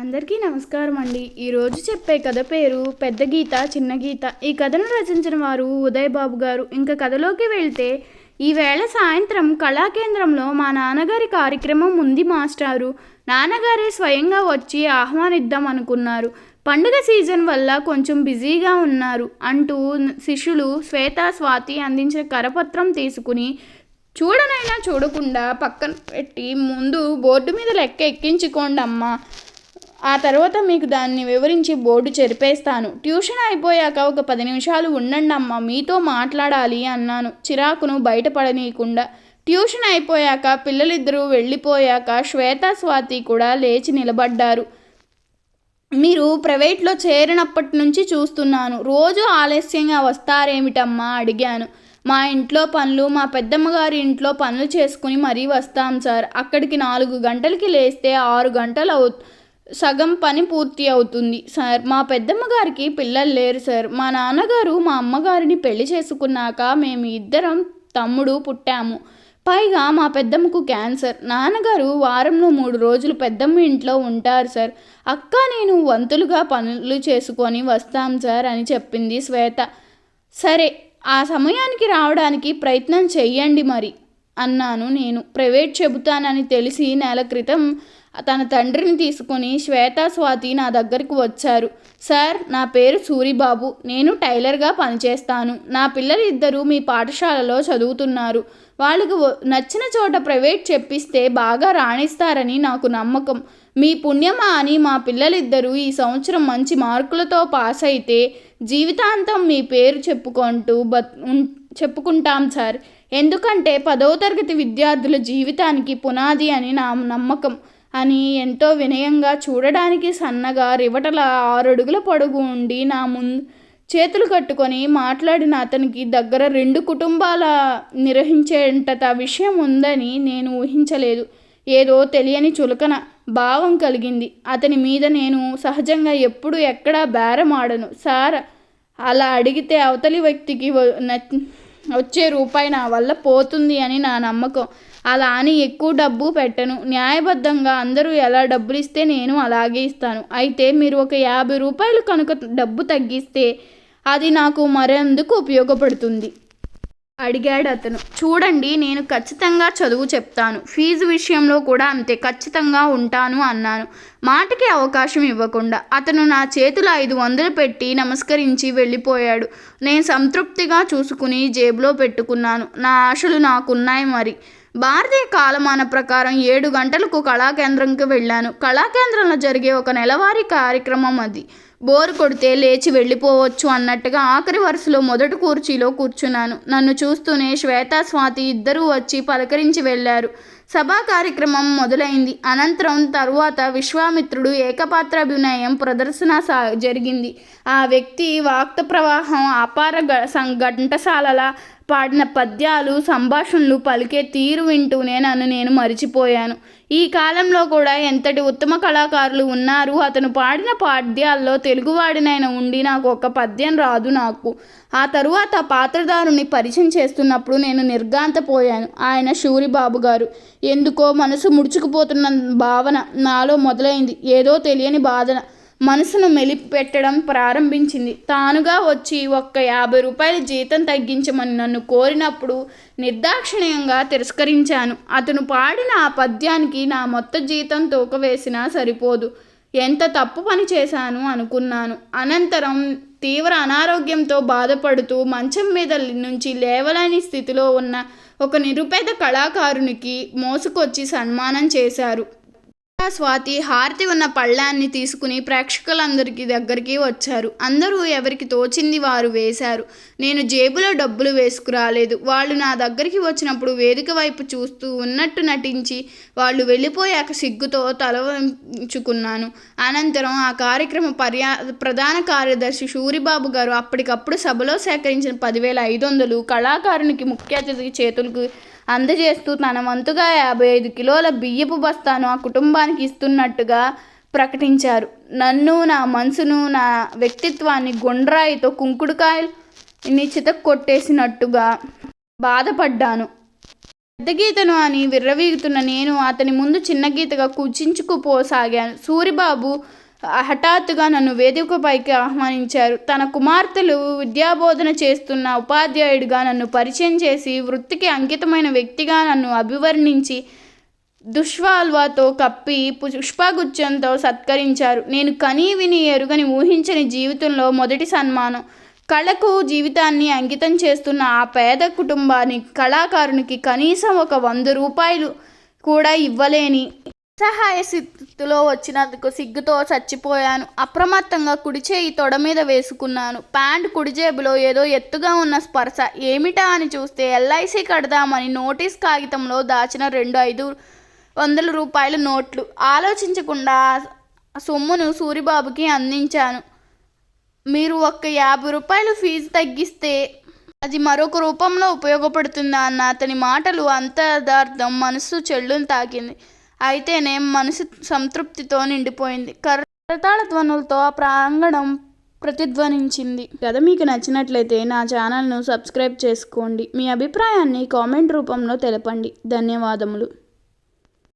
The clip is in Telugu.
అందరికీ నమస్కారం అండి. ఈరోజు చెప్పే కథ పేరు పెద్ద గీత చిన్న గీత. ఈ కథను రచించిన వారు ఉదయ్ బాబు గారు. ఇంకా కథలోకి వెళ్తే, ఈవేళ సాయంత్రం కళాకేంద్రంలో మా నాన్నగారి కార్యక్రమం ఉంది మాస్టారు. నాన్నగారే స్వయంగా వచ్చి ఆహ్వానిద్దాం అనుకున్నారు. పండుగ సీజన్ వల్ల కొంచెం బిజీగా ఉన్నారు అంటూ శిష్యులు శ్వేత, స్వాతి అందించిన కరపత్రం తీసుకుని చూడనైనా చూడకుండా పక్కన పెట్టి, ముందు బోర్డు మీద లెక్క ఎక్కించుకోండి అమ్మా, ఆ తర్వాత మీకు దాన్ని వివరించి బోర్డు చెరిపేస్తాను. ట్యూషన్ అయిపోయాక ఒక 10 నిమిషాలు ఉండండి అమ్మా, మీతో మాట్లాడాలి అన్నాను చిరాకును బయటపడనీయకుండా. ట్యూషన్ అయిపోయాక పిల్లలిద్దరూ వెళ్ళిపోయాక శ్వేత, స్వాతి కూడా లేచి నిలబడ్డారు. మీరు ప్రైవేట్లో చేరినప్పటి నుంచి చూస్తున్నాను, రోజు ఆలస్యంగా వస్తారేమిటమ్మా అడిగాను. మా ఇంట్లో పనులు, మా పెద్దమ్మగారి ఇంట్లో పనులు చేసుకుని మరీ వస్తాం సార్. అక్కడికి 4 గంటలకి లేస్తే 6 గంటలు సగం పని పూర్తి అవుతుంది సార్. మా పెద్దమ్మగారికి పిల్లలు లేరు సార్. మా నాన్నగారు మా అమ్మగారిని పెళ్లి చేసుకున్నాక మేము ఇద్దరం తమ్ముడు పుట్టాము. పైగా మా పెద్దమ్మకు క్యాన్సర్. నాన్నగారు వారంలో 3 రోజులు పెద్దమ్మ ఇంట్లో ఉంటారు సార్. అక్క నేను వంతులుగా పనులు చేసుకొని వస్తాం సార్ అని చెప్పింది శ్వేత. సరే, ఆ సమయానికి రావడానికి ప్రయత్నం చెయ్యండి మరి అన్నాను నేను. ప్రైవేట్ చెబుతానని తెలిసి నెల క్రితం తన తండ్రిని తీసుకుని శ్వేత, స్వాతి నా దగ్గరికి వచ్చారు. సార్, నా పేరు సూరిబాబు, నేను టైలర్గా పనిచేస్తాను. నా పిల్లలు ఇద్దరూ మీ పాఠశాలలో చదువుతున్నారు. వాళ్ళకు నచ్చిన చోట ప్రైవేట్ చెప్పిస్తే బాగా రాణిస్తారని నాకు నమ్మకం. మీ పుణ్యమా అని మా పిల్లలిద్దరూ ఈ సంవత్సరం మంచి మార్కులతో పాస్ అయితే జీవితాంతం మీ పేరు చెప్పుకుంటాం సార్. ఎందుకంటే 10వ తరగతి విద్యార్థుల జీవితానికి పునాది అని నా నమ్మకం అని ఎంతో వినయంగా, చూడడానికి సన్నగా, రివటల 6 అడుగుల పొడుగు ఉండి నా ముందు చేతులు కట్టుకొని మాట్లాడిన అతనికి దగ్గర 2 కుటుంబాల నిర్వహించేంత విషయం ఉందని నేను ఊహించలేదు. ఏదో తెలియని చులకన భావం కలిగింది అతని మీద. నేను సహజంగా ఎప్పుడు ఎక్కడా బేరం ఆడను సార్. అలా అడిగితే అవతలి వ్యక్తికి వచ్చే రూపాయి నా వల్ల పోతుంది అని నా నమ్మకం. అలా అని ఎక్కువ డబ్బు పెట్టను. న్యాయబద్ధంగా అందరూ ఎలా డబ్బులు ఇస్తే నేను అలాగే ఇస్తాను. అయితే మీరు ఒక 50 రూపాయలు కనుక డబ్బు తగ్గిస్తే అది నాకు మరెందుకు ఉపయోగపడుతుంది అడిగాడు అతను. చూడండి, నేను ఖచ్చితంగా చదువు చెప్తాను. ఫీజు విషయంలో కూడా అంతే ఖచ్చితంగా ఉంటాను అన్నాను, మాటకి అవకాశం ఇవ్వకుండా. అతను నా చేతులు 500 పెట్టి నమస్కరించి వెళ్ళిపోయాడు. నేను సంతృప్తిగా చూసుకుని జేబులో పెట్టుకున్నాను. నా ఆశలు నాకున్నాయి మరి. భారతీయ కాలమాన ప్రకారం 7 గంటలకు కళాకేంద్రంకి వెళ్ళాను. కళాకేంద్రంలో జరిగే ఒక నెలవారీ కార్యక్రమం అది. బోరు కొడితే లేచి వెళ్ళిపోవచ్చు అన్నట్టుగా ఆఖరి వరుసలో మొదటి కుర్చీలో కూర్చున్నాను. నన్ను చూస్తూనే శ్వేత, స్వాతి ఇద్దరూ వచ్చి పలకరించి వెళ్ళారు. సభా కార్యక్రమం మొదలైంది. అనంతరం తరువాత విశ్వామిత్రుడు ఏకపాత్రాభినయం ప్రదర్శన జరిగింది. ఆ వ్యక్తి వాక్త ప్రవాహం అపార ఘంటసాలలా పాడిన పద్యాలు, సంభాషణలు, పలికే తీరు వింటూనే నన్ను నేను మరిచిపోయాను. ఈ కాలంలో కూడా ఎంతటి ఉత్తమ కళాకారులు ఉన్నారు. అతను పాడిన పద్యాల్లో తెలుగువాడినైనా ఉండి నాకు ఒక పద్యం రాదు నాకు. ఆ తరువాత పాత్రధారుని పరిచయం చేస్తున్నప్పుడు నేను నిర్ఘాంతపోయాను. ఆయన సూరిబాబు గారు. ఎందుకో మనసు ముడుచుకుపోతున్న భావన నాలో మొదలైంది. ఏదో తెలియని బాధన మనసును మెలిపెట్టడం ప్రారంభించింది. తానుగా వచ్చి ఒక్క 50 రూపాయల జీతం తగ్గించమని నన్ను కోరినప్పుడు నిర్దాక్షిణ్యంగా తిరస్కరించాను. అతను పాడిన ఆ పద్యానికి నా మొత్తం జీతం తూకవేసినా సరిపోదు. ఎంత తప్పు పని చేశాను అనుకున్నాను. అనంతరం తీవ్ర అనారోగ్యంతో బాధపడుతూ మంచం మీద నుంచి లేవలేని స్థితిలో ఉన్న ఒక నిరుపేద కళాకారునికి మోసుకొచ్చి సన్మానం చేశారు. స్వాతి హారతి ఉన్న పళ్ళాన్ని తీసుకుని ప్రేక్షకులందరికీ దగ్గరికి వచ్చారు. అందరూ ఎవరికి తోచింది వారు వేశారు. నేను జేబులో డబ్బులు వేసుకురాలేదు. వాళ్ళు నా దగ్గరికి వచ్చినప్పుడు వేదిక వైపు చూస్తూ ఉన్నట్టు నటించి వాళ్ళు వెళ్ళిపోయాక సిగ్గుతో తల వంచుకున్నాను. అనంతరం ఆ కార్యక్రమ ప్రధాన కార్యదర్శి సూరిబాబు గారు అప్పటికప్పుడు సభలో సేకరించిన 10,500 కళాకారునికి ముఖ్య అతిథి చేతులకు అందజేస్తూ తన వంతుగా 55 కిలోల బియ్యపు బస్తాను ఆ కుటుంబానికి ఇస్తున్నట్టుగా ప్రకటించారు. నన్ను, నా మనసును, నా వ్యక్తిత్వాన్ని గుండ్రాయితో కుంకుడుకాయని చితక్కొట్టేసినట్టుగా బాధపడ్డాను. పెద్ద గీతను అని విర్రవీగుతున్న నేను అతని ముందు చిన్న గీతగా కుచించుకుపోసాగాను. సూరిబాబు హఠాత్తుగా నన్ను వేదికపైకి ఆహ్వానించారు. తన కుమార్తెలు విద్యాబోధన చేస్తున్న ఉపాధ్యాయుడిగా నన్ను పరిచయం చేసి, వృత్తికి అంకితమైన వ్యక్తిగా నన్ను అభివర్ణించి, దుష్వాల్వాతో కప్పి పుష్పగుచ్ఛంతో సత్కరించారు. నేను కనీ విని ఎరుగని ఊహించని జీవితంలో మొదటి సన్మానం. కళకు జీవితాన్ని అంకితం చేస్తున్న ఆ పేద కళాకారునికి కనీసం ఒక 100 రూపాయలు కూడా ఇవ్వలేని నిస్సహాయ స్థితిలో వచ్చినందుకు సిగ్గుతో చచ్చిపోయాను. అప్రమత్తంగా కుడి చేయి తొడ మీద వేసుకున్నాను. ప్యాంటు కుడి జేబులో ఏదో ఎత్తుగా ఉన్న స్పర్శ. ఏమిటా అని చూస్తే LIC కడదామని నోటీస్ కాగితంలో దాచిన 2 500 రూపాయల నోట్లు. ఆలోచించకుండా సొమ్మును సూరిబాబుకి అందించాను. మీరు ఒక్క 50 రూపాయలు ఫీజు తగ్గిస్తే అది మరొక రూపంలో ఉపయోగపడుతుందా అన్న అతని మాటలు అంతరార్థం మనసు చెల్లును తాకింది. అయితేనే మనసు సంతృప్తితో నిండిపోయింది. కరతాళ ధ్వనులతో ఆ ప్రాంగణం ప్రతిధ్వనించింది. కథ మీకు నచ్చినట్లయితే నా ఛానల్ను సబ్స్క్రైబ్ చేసుకోండి. మీ అభిప్రాయాన్ని కామెంట్ రూపంలో తెలపండి. ధన్యవాదములు.